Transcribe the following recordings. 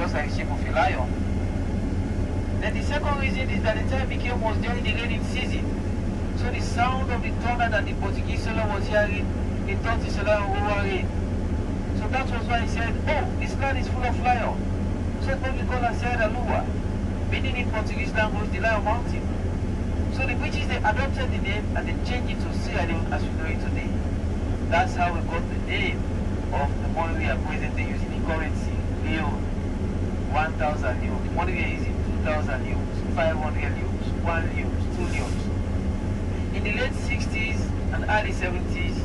just like the shape of a lion. Then the second reason is that the time became was during the raining season. So the sound of the thunder that the Portuguese sailor was hearing, he thought the sailor over rain. So that was why he said, oh, this land is full of lion. So it's what we call a Sierra Lua, meaning in Portuguese language the Lion Mountain. So the British, they adopted the name and they changed it to Sierra Leone as we know it today. That's how we got the name of the money we are presently using in currency, Leone. 1,000 Leone. The money we are using, 2,000 Leones, 500 Leones, 1 Leones, 2 Leones. In the late 60s and early 70s,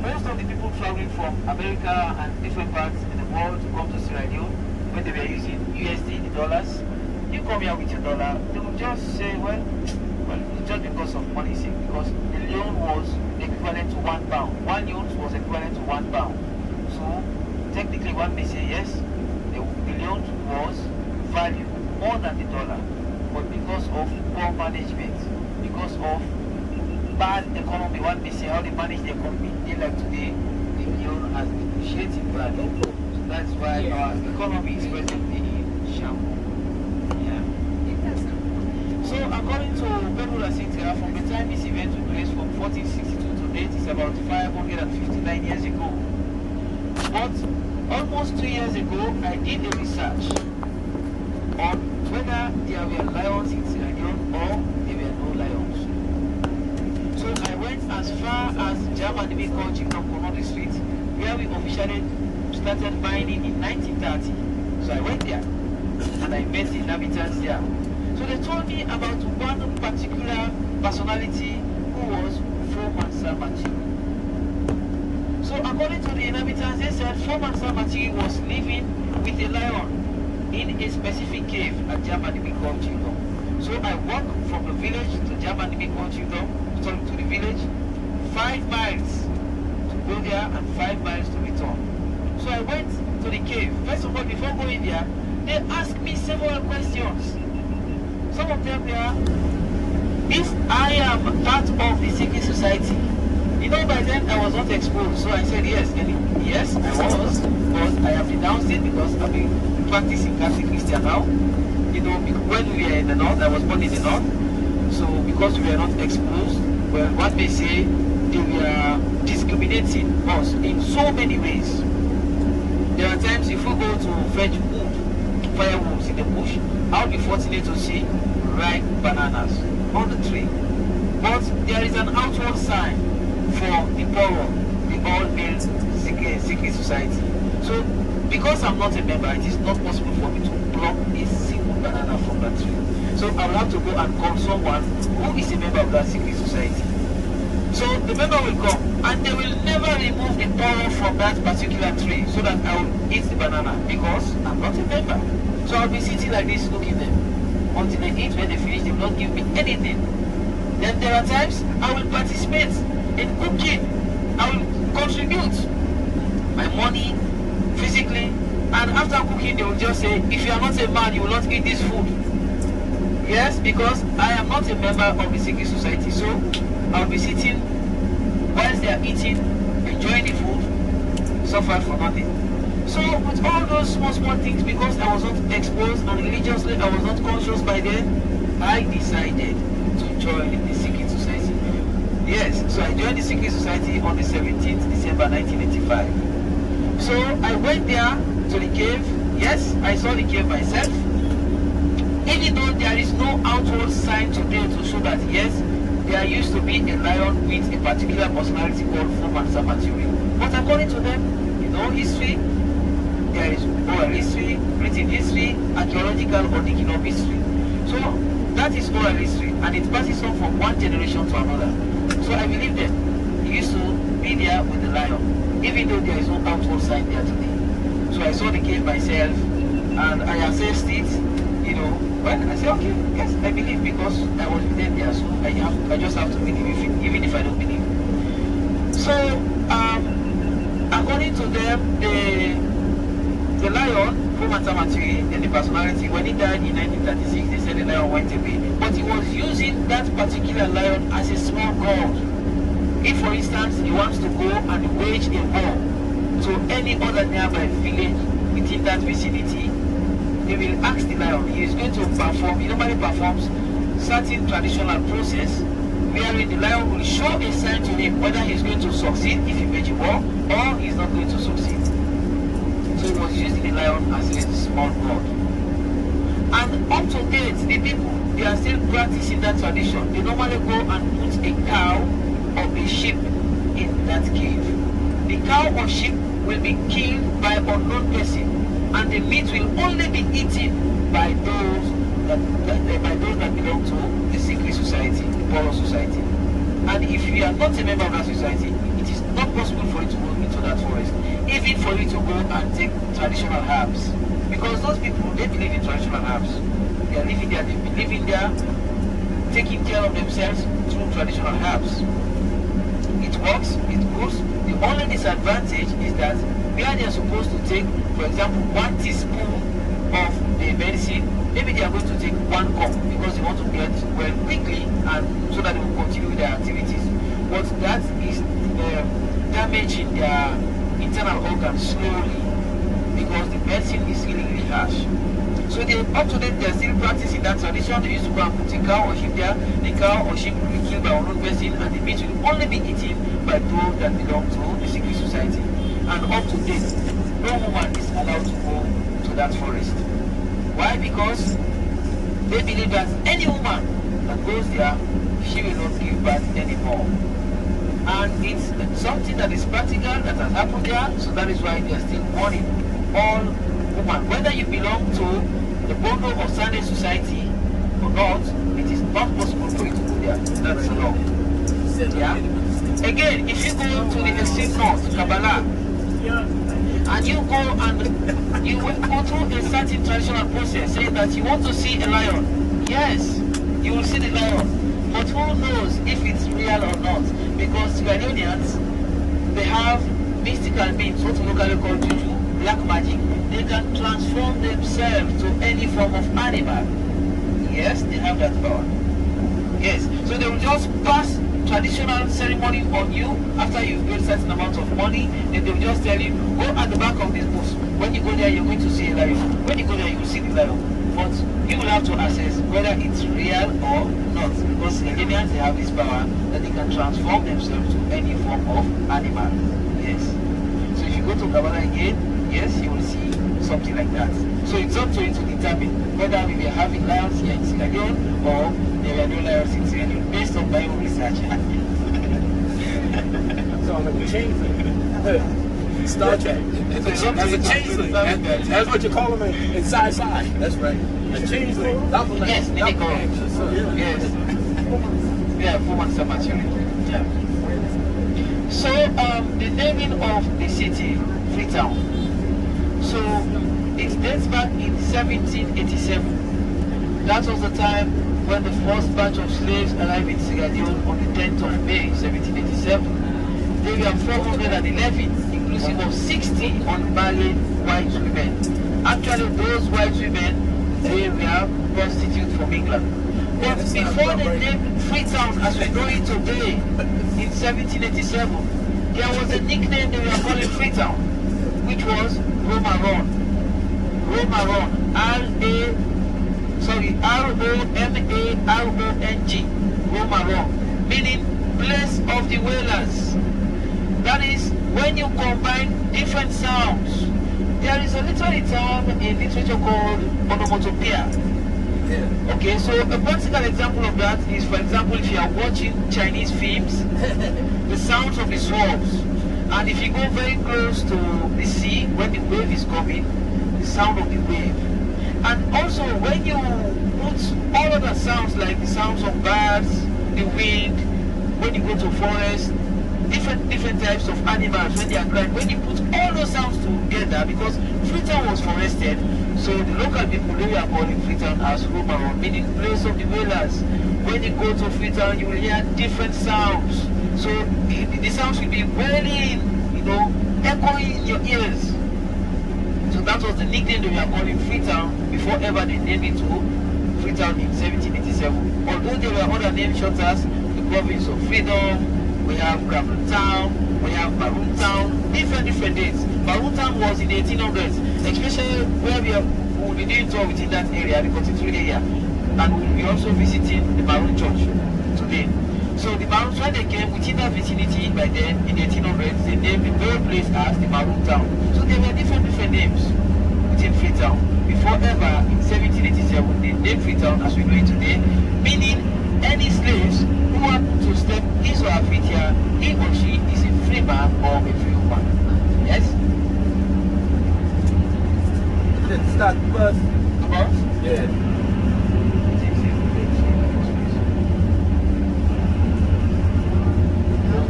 most of the people traveling from America and different parts in the world to come to Sierra Leone, when they were using USD, the dollars, you come here with your dollar, they will just say, well, it's just because of money sake, because the Leone was equivalent to £1. 1 Leone was equivalent to £1. So technically one may say yes, the Leone was valued more than the dollar, but because of poor management, because of bad economy, one may say how they manage the economy, they like today, the Leone has depreciated value. So that's why our economy is presently in shambles. So according to Pedro Sintra, from the time this event took place from 1462 to date, it's about 559 years ago. But almost 2 years ago, I did a research on whether there were lions in Sierra Leone or there were no lions. So I went as far as Germany called H.A.M Street, where we officially started mining in 1930. So I went there and I met the inhabitants there. So they told me about one particular personality who was Foreman Samati. So according to the inhabitants, they said Foreman Samati was living with a lion in a specific cave at Germany called H.A.M. So I walked from the village to Germany called H.A.M, to the village, 5 miles to go there and 5 miles to return. So I went to the cave. First of all, before going there, they asked me several questions. Some of them were, if I am part of the secret society. You know, by then I was not exposed, so I said yes. And yes, I was, but I have denounced it because I've been practicing Catholic Christian now. You know, when we were in the north, I was born in the north, so because we were not exposed, well, one may say they were discriminating us in so many ways. There are times if we go to fetch wood, firewood in the bush, I'll be fortunate to see ripe bananas on the tree. But there is an outward sign for the poor, the all-male secret society. So, because I'm not a member, it is not possible for me to pluck a single banana from that tree. So I will have to go and call someone who is a member of that secret society. So the member will come and they will never remove the power from that particular tree so that I will eat the banana because I'm not a member. So I'll be sitting like this looking at them until they eat. When they finish, they will not give me anything. Then there are times I will participate in cooking. I will contribute my money physically, and after cooking they will just say, if you are not a man, you will not eat this food. Yes, because I am not a member of the secret society, so I'll be sitting whilst they are eating, enjoying the food, suffer for nothing. So with all those small things, because I was not exposed and religiously I was not conscious by then, I decided to join the secret society. Yes, so I joined the secret society on the 17th December 1985. So I went there to the cave. Yes, I saw the cave myself. Even though there is no outward sign today to show that yes, there used to be a lion with a particular personality called Foreman Samati. But according to them, you know, history, there is oral history, written history, archaeological or digging up history. So that is oral history, and it passes on from one generation to another. So I believe that he used to be there with the lion, even though there is no outward sign there today. So I saw the cave myself, and I assessed it, you know. Well, I said, okay, yes, I believe because I was with them there, so I just have to believe it, even if I don't believe. So, according to them, the lion, Foreman Samati, and the personality, when he died in 1936, they said the lion went away. But he was using that particular lion as a small god. If, for instance, he wants to go and wage a war to any other nearby village within that vicinity, they will ask the lion. He is going to perform, he normally performs certain traditional process wherein the lion will show a sign to him whether he is going to succeed if he wage war or he is not going to succeed. So he was using the lion as a small god. And up to date, the people, they are still practicing that tradition. They normally go and put a cow or a sheep in that cave. The cow or sheep will be killed by unknown person, and the meat will only be eaten by those that belong to the secret society, the poor society. And if you are not a member of that society, it is not possible for you to go into that forest, even for you to go and take traditional herbs. Because those people, they believe in traditional herbs. They are living there, they've been living there, taking care of themselves through traditional herbs. It works, it goes. The only disadvantage is that where they are supposed to take, for example, 1 teaspoon of the medicine, maybe they are going to take 1 cup because they want to get well quickly and so that they will continue with their activities. But that is damaging their internal organs slowly because the medicine is really, really harsh. So they, up to date, they are still practicing that tradition. They used to go and put a cow or sheep there. The cow or sheep will be killed by unknown person, and the meat will only be eaten by those that belong to the secret society. And up to date, no woman is allowed to go to that forest. Why? Because they believe that any woman that goes there, she will not give birth anymore. And it's something that is practical, that has happened there, so that is why they are still warning all women, whether you belong to the Bondo or Sunday society or not, it is not possible for you to go there. That's the law. Yeah? Again, if you go to the extreme north, Kabbalah, and you go and you will go through a certain traditional process, saying that you want to see a lion, yes, you will see the lion, but who knows if it's real or not? Because Leonians, they have mystical beings, what we locally call juju, black magic. They can transform themselves to any form of animal. Yes, they have that power. Yes, so they will just pass traditional ceremony on you after you've paid a certain amount of money. Then they will just tell you, go at the back of this bush. When you go there, you're going to see a lion. When you go there, you will see the lion. But you will have to assess whether it's real or not. Because Indians, they have this power that they can transform themselves to any form of animal. Yes. So if you go to Kabbalah again, yes, you will see something like that. So it's up to you to determine whether we were having lions here in Sierra Leone or there were no lions in Sierra Leone based on my own research. So I'm like a changeling. Star Trek. That's a changeling. That's what you call them in sci-fi. That's right. A changeling. Yes, yes. Yeah, 4 months of maturity. Yeah. So the naming of the city, Freetown. So it dates back in 1787. That was the time when the first batch of slaves arrived in Sierra Leone on the 10th of May 1787. They were 411, inclusive of 60 unmarried white women. Actually, those white women, they were prostitutes from England. But before they named Freetown as we know it today, in 1787, there was a nickname they were calling Freetown, which was Romaron. Romaron, R-O-M-A-R-O-N-G, Romaron, meaning place of the whalers. That is, when you combine different sounds, there is a literary term in literature called onomatopoeia. Yeah. Okay, so a practical example of that is, for example, if you are watching Chinese films, the sounds of the swallows. And if you go very close to the sea, when the wave is coming, the sound of the wave. And also, when you put all other sounds, like the sounds of birds, the wind, when you go to forest, different types of animals, when they are crying, when you put all those sounds together, because Freetown was forested, so the local people, they were calling Freetown as Romaron, meaning place of the whalers. When you go to Freetown, you will hear different sounds. So the sounds will be wailing, you know, echoing in your ears. So that was the nickname they were calling Freetown before ever they named it to Freetown in 1787. Although there were other names such as the province of Freedom, we have Gravel Town, we have Maroon Town, different dates. Maroon Town was in the 1800s, especially where we will be doing tour within that area, the Continental area, and we'll be also visiting the Maroon Church today. So the Maroons, when they came within that vicinity by then, in the 1800s, they named the whole place as the Maroon Town. So there were different names within Freetown. Before ever, in 1787, they named Freetown as we know it today, meaning any slaves who happen to step his or her feet here, he or she is a free man or a free woman. Yes? Let's start the bus. The bus? Yeah.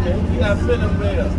Okay, we got film there.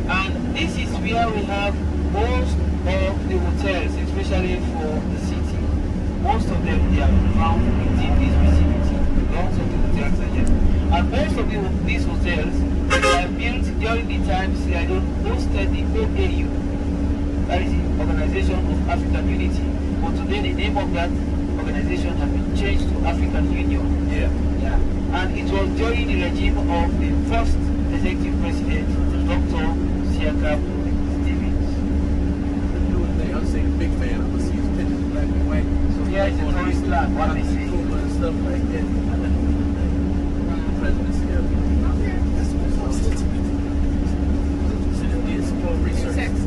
And this is where we have most of the hotels, especially for the city. Most of them they are found within this vicinity. Lots of the hotels are here. And most of these hotels they are built during the time Sierra Leone hosted the OAU, that is the Organization of African Unity. But today the name of that organization has been changed to African Union. Yeah. And it was during the regime of the first executive president, Dr. Siakam Stevens. I'm saying big fan. I'm gonna see his pictures black and white. So here is the tourist land, what they say. And stuff like that. President's here. It's more research.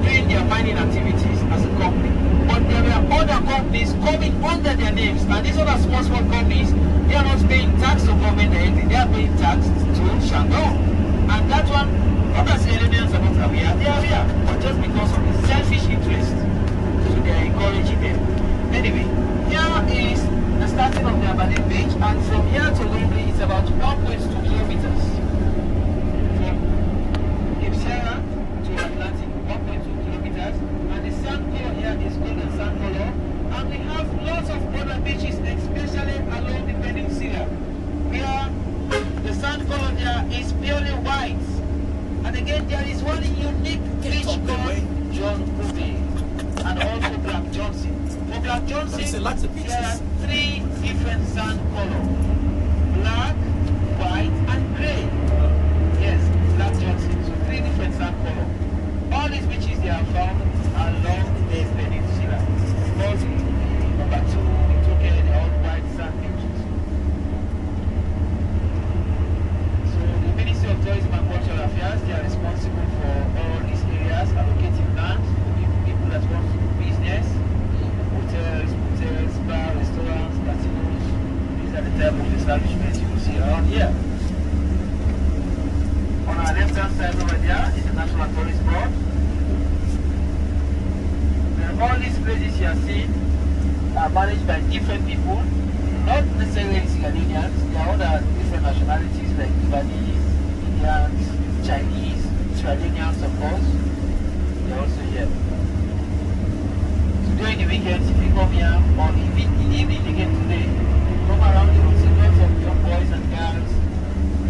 Doing their mining activities as a company, but there were other companies coming under their names, and these other small companies, they are not paying tax to government directly, they are paying tax to Shandong. And that one, others Canadians are not aware, they are aware, but just because of the selfish interest, so they are encouraging them. Anyway, here is the starting of the Aberdeen Beach, and from here to Lonely it's about 1.2 kilometers. Atlantic, 1.2 kilometers, and the sand color here is golden sand color, and we have lots of other beaches, especially along the peninsula, where the sand color there is purely white. And again, there is one unique beach called John Covey, and also Black Johnson. For Black Johnson, there are 3 different sand colors: black, white, and grey. Yes, Black Johnson. So 3 different sand colors. All these beaches they are found along the peninsula. Because number 2, we took the all white sand beaches. So the Ministry of Tourism all these places you are seeing are managed by different people, not necessarily Sierra-Leoneans. There are other different nationalities like Lebanese, Indians, Chinese, Sierra-Leoneans, of course. They are also here. So during the weekends, if you come here, or even in the evening again today, come around, you will see lots of young boys and girls,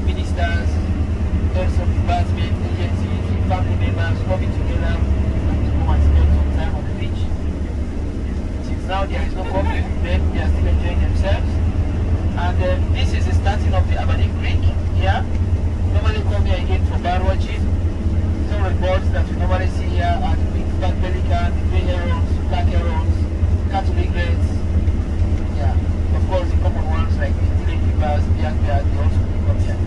ministers, heads of department, agencies, family members coming together to come and spend some time on the beach. Since now there is no problem with them, they are still enjoying themselves. And this is the starting of the Aberdeen Creek here. Normally come here again for bird watching. Some reports that we normally see here are the big black pelican, the grey herons, black herons, cattle egrets. Yeah, of course the common ones like the tillage keepers, black bears, they also come here.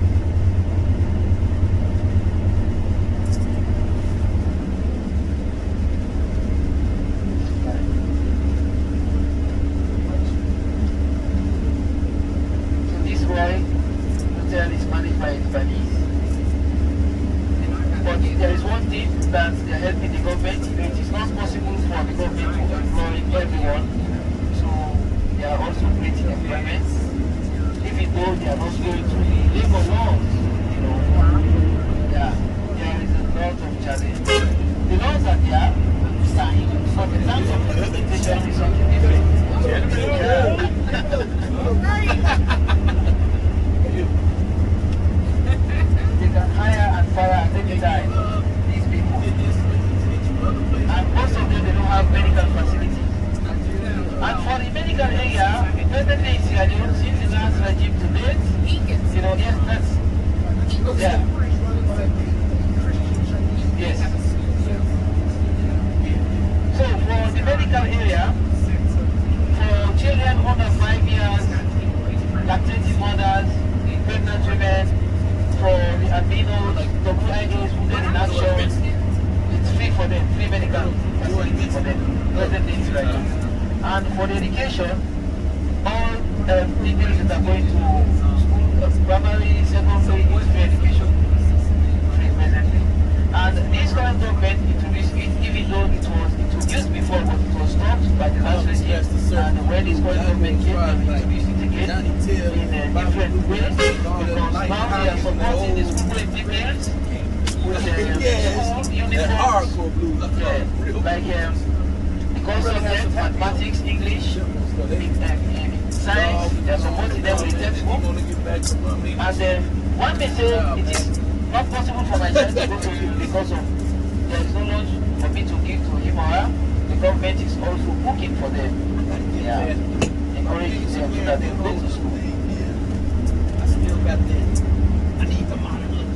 Hotel is managed by Lebanese. But there is one thing that they are helping the government. It is not possible for the government to employ everyone. So they are also creating employment. Even though they are not going to the labor laws, you know. Yeah, there is a lot of challenge. The laws are there, signed, but the terms of implementation is something different. They can hire and fire at any time, these people. And most of them, they don't have medical facilities. And for the medical area, presently in Sierra Leone, since the last regime to date, you know, yes, that's, yeah. Yes. So for the medical area, for children under 5 years, lactating mothers, pregnant women, for the albinos, WIAs, wounded in action, it's free for them, free medical facility for them, presently in Sierra Leone. And for the education, all people that are going to school, primary, secondary, is free education, free presently. And this current government introduced it, even though it was introduced before, but it was stopped by the last regime. And when this current government came, they introduced it again in a different way, because now they are supporting the school equipment with school uniforms. Yeah, like core subjects, mathematics, English, science, they are supporting them with the textbook. And one may say it is not possible for my child to go to school because of there is no lunch for me to give to him or her. The government is also cooking for them. Yeah, encouraging them so that they go to school. I still got that. I need the monitor.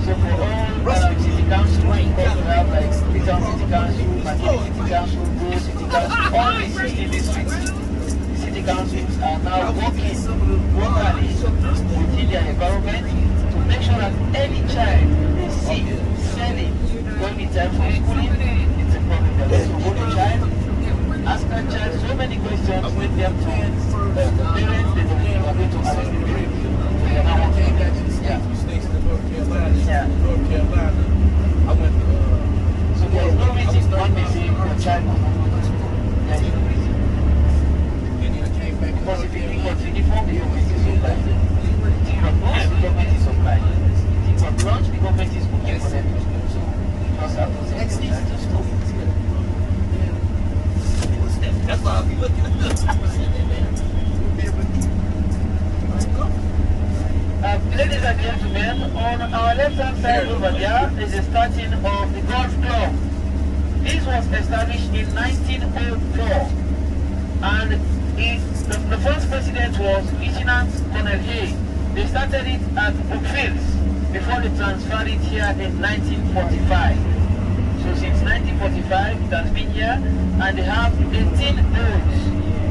So for all city council, because we have like Freetown City Council, Makini City Council, Bro City Council, all these 16 districts, the city councils are now working locally within their environment to make sure that any child they see selling going in time for schooling, it's a problem. They're going to hold the child, ask that child so many questions, make them to the parents, they are going to arrest the parents. So they are now working on that. Yeah. Yeah. North Carolina. I went to so there is no reason one may say your child must not go to school. There is no reason. and I came back. Because if you think of uniform, the government is supplying. Think of books, the government is supplying. Think of lunch, the government is cooking for them to school. So you just have to send your child to school. That's why I'll be looking at this. Ladies and gentlemen, on our left-hand side over there is the starting of the golf club. This was established in 1904, and the first president was Lieutenant Colonel H.A.M. They started it at Brookfields before they transferred it here in 1945. So since 1945 it has been here, and they have 18 holes.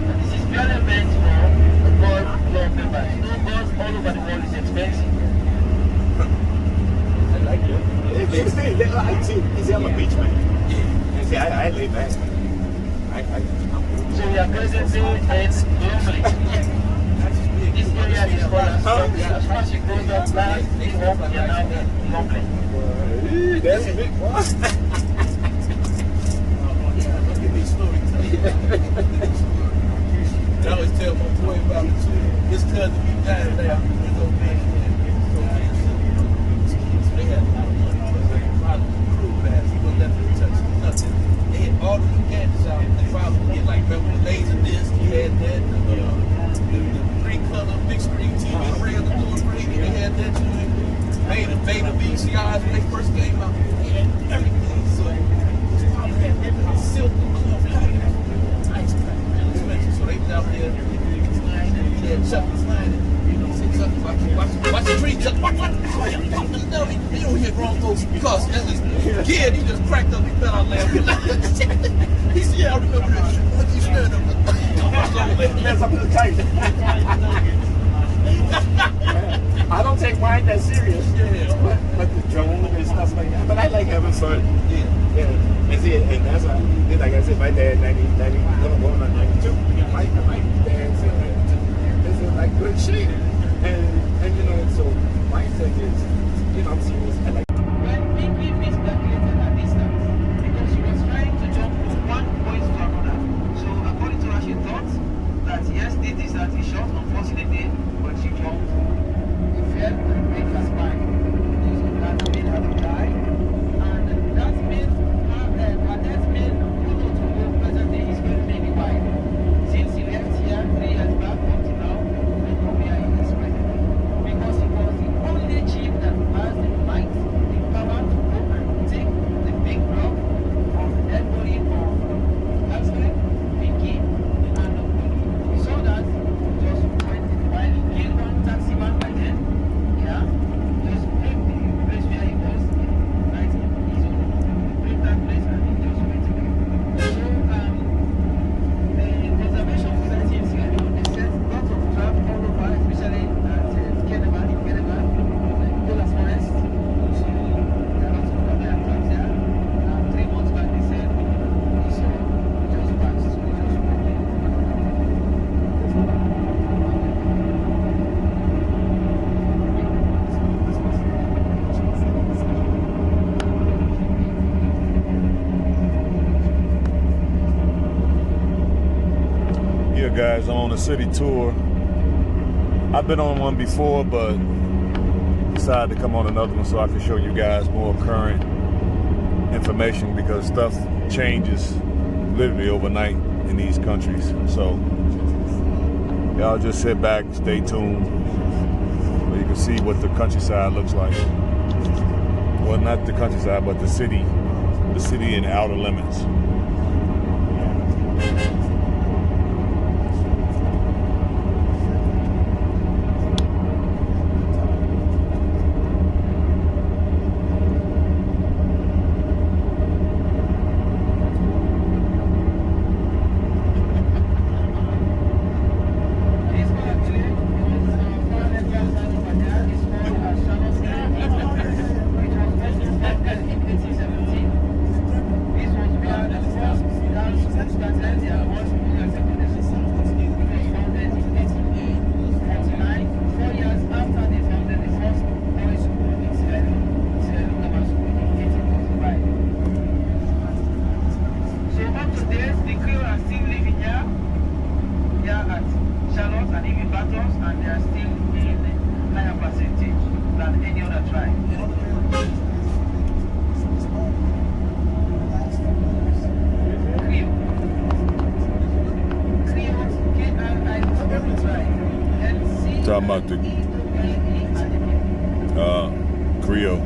And this is purely meant for the golf club members. You know, golf all over the world is expensive. I like it. I'm a beach man. Yeah. See, I lay back. So we are presently in Leone. This area is called as Leone. As far as you go down last, you're now in Leone. That's a big one. I always tell my boy about it too. His cousin be dying there. His old man. So they had a lot of money. They probably crude ass. He wouldn't let them touch nothing. They had all the gadgets out. They probably would get like remember the laser disc. He had that. The 3-color big screen TV, red and blue screen. They had that too. Made a Beta VCRs when they first came out. They had everything. So they probably had everything silk and cloth. Nice crap, man. Expensive. So they was out there. He had Chuck was lying. You know, say Chuck, watch the tree, Chuck. Watch. You don't hear grown folks because as a kid, he just cracked up. He fell out laughing. He said, "Yeah, I remember this. What you staring up?" That's up to the tight. I don't take mine that serious. Yeah. But the drone and stuff like that. But I like having fun. Yeah. And see, and that's why, like I said, my dad, 90, going on 92. My dad said, this is like good shape. And you know, so my thing is, you know, I'm serious. I like. When Pinky miscalculated her distance because she was trying to jump from one point to another. So according to her, she thought that yes, this distance is short. Unfortunately, when she jumped, it fell and break her spine. So that made her to die, and that made her death made Bruno to go presently is going to make it wide. Since he left here 3 years back up to now, we know where he is presently. Because he was the only chief that has the might, the power to go and take the big block of the dead body of accident, Pinky, and we saw that just went while he killed one taxi man by then, yeah, just break the place where he was, right, his own, break that place and he just went away. So, the conservation settings here, they set lots of traps all over, especially at Kenema, in Kenema, Gola Forest. So, there are lots of camera traps there. 3 months back, they said, so we just passed, so we just went there. Yeah, guys, I'm on a city tour. I've been on one before, but decided to come on another one so I can show you guys more current information because stuff changes literally overnight in these countries. So y'all just sit back, stay tuned, so you can see what the countryside looks like. Well, not the countryside, but the city in the outer limits. Talking about the Creole.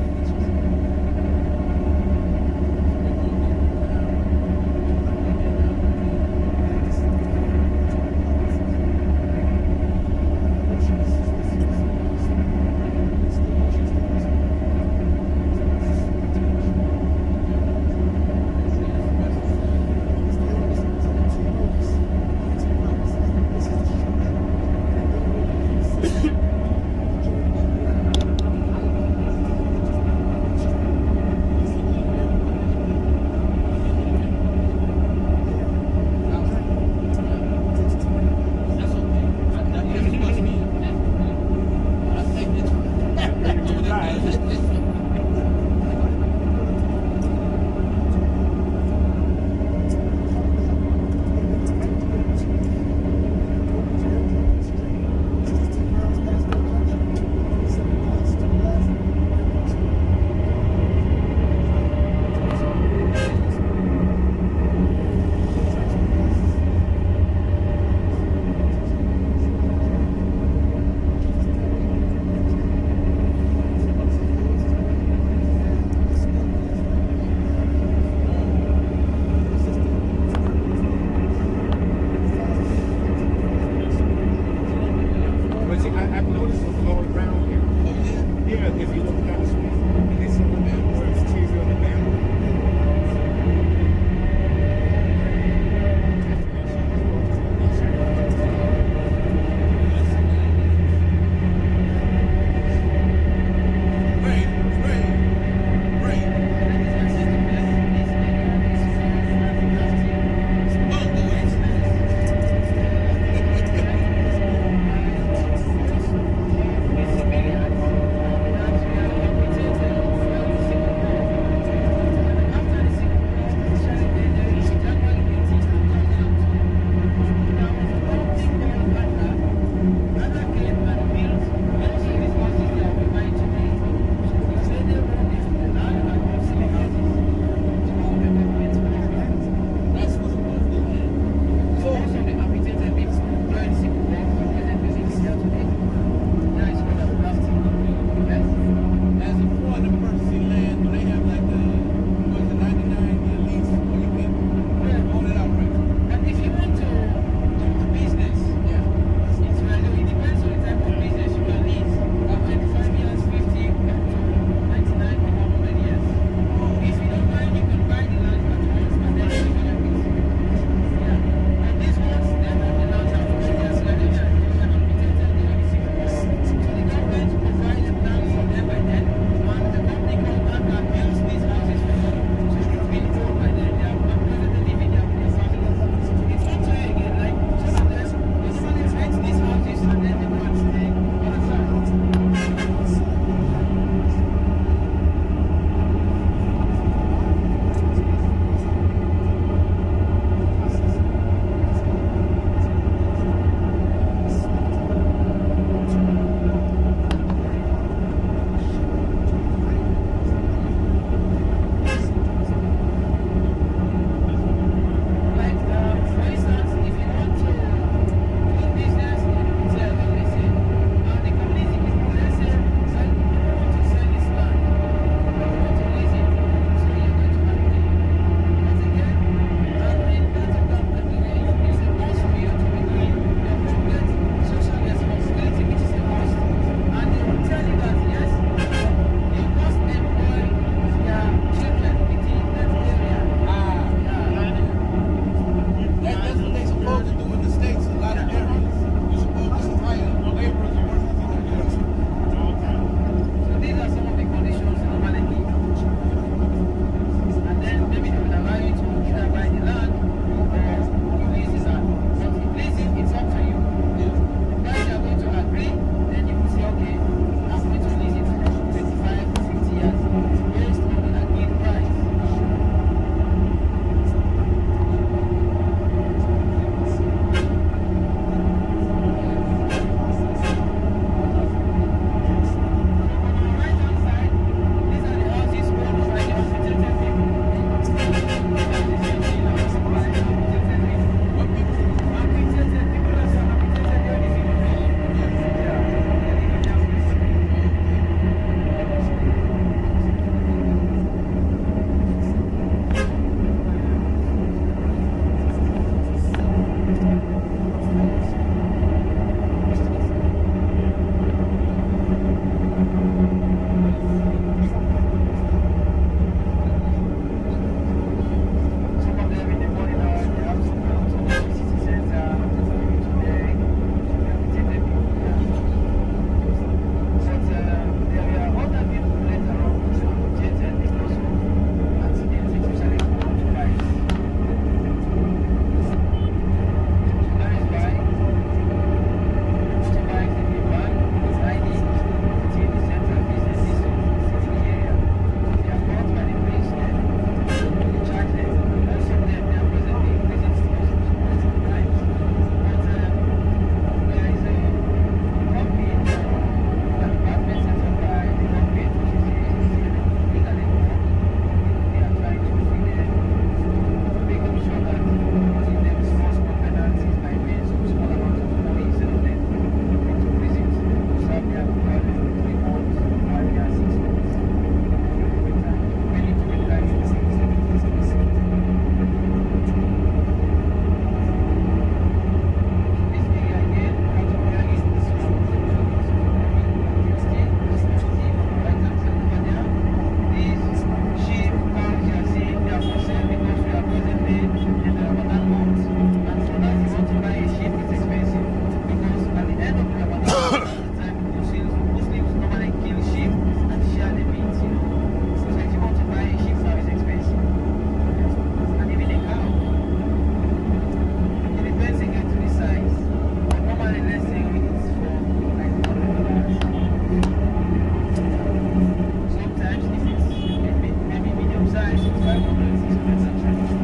That's a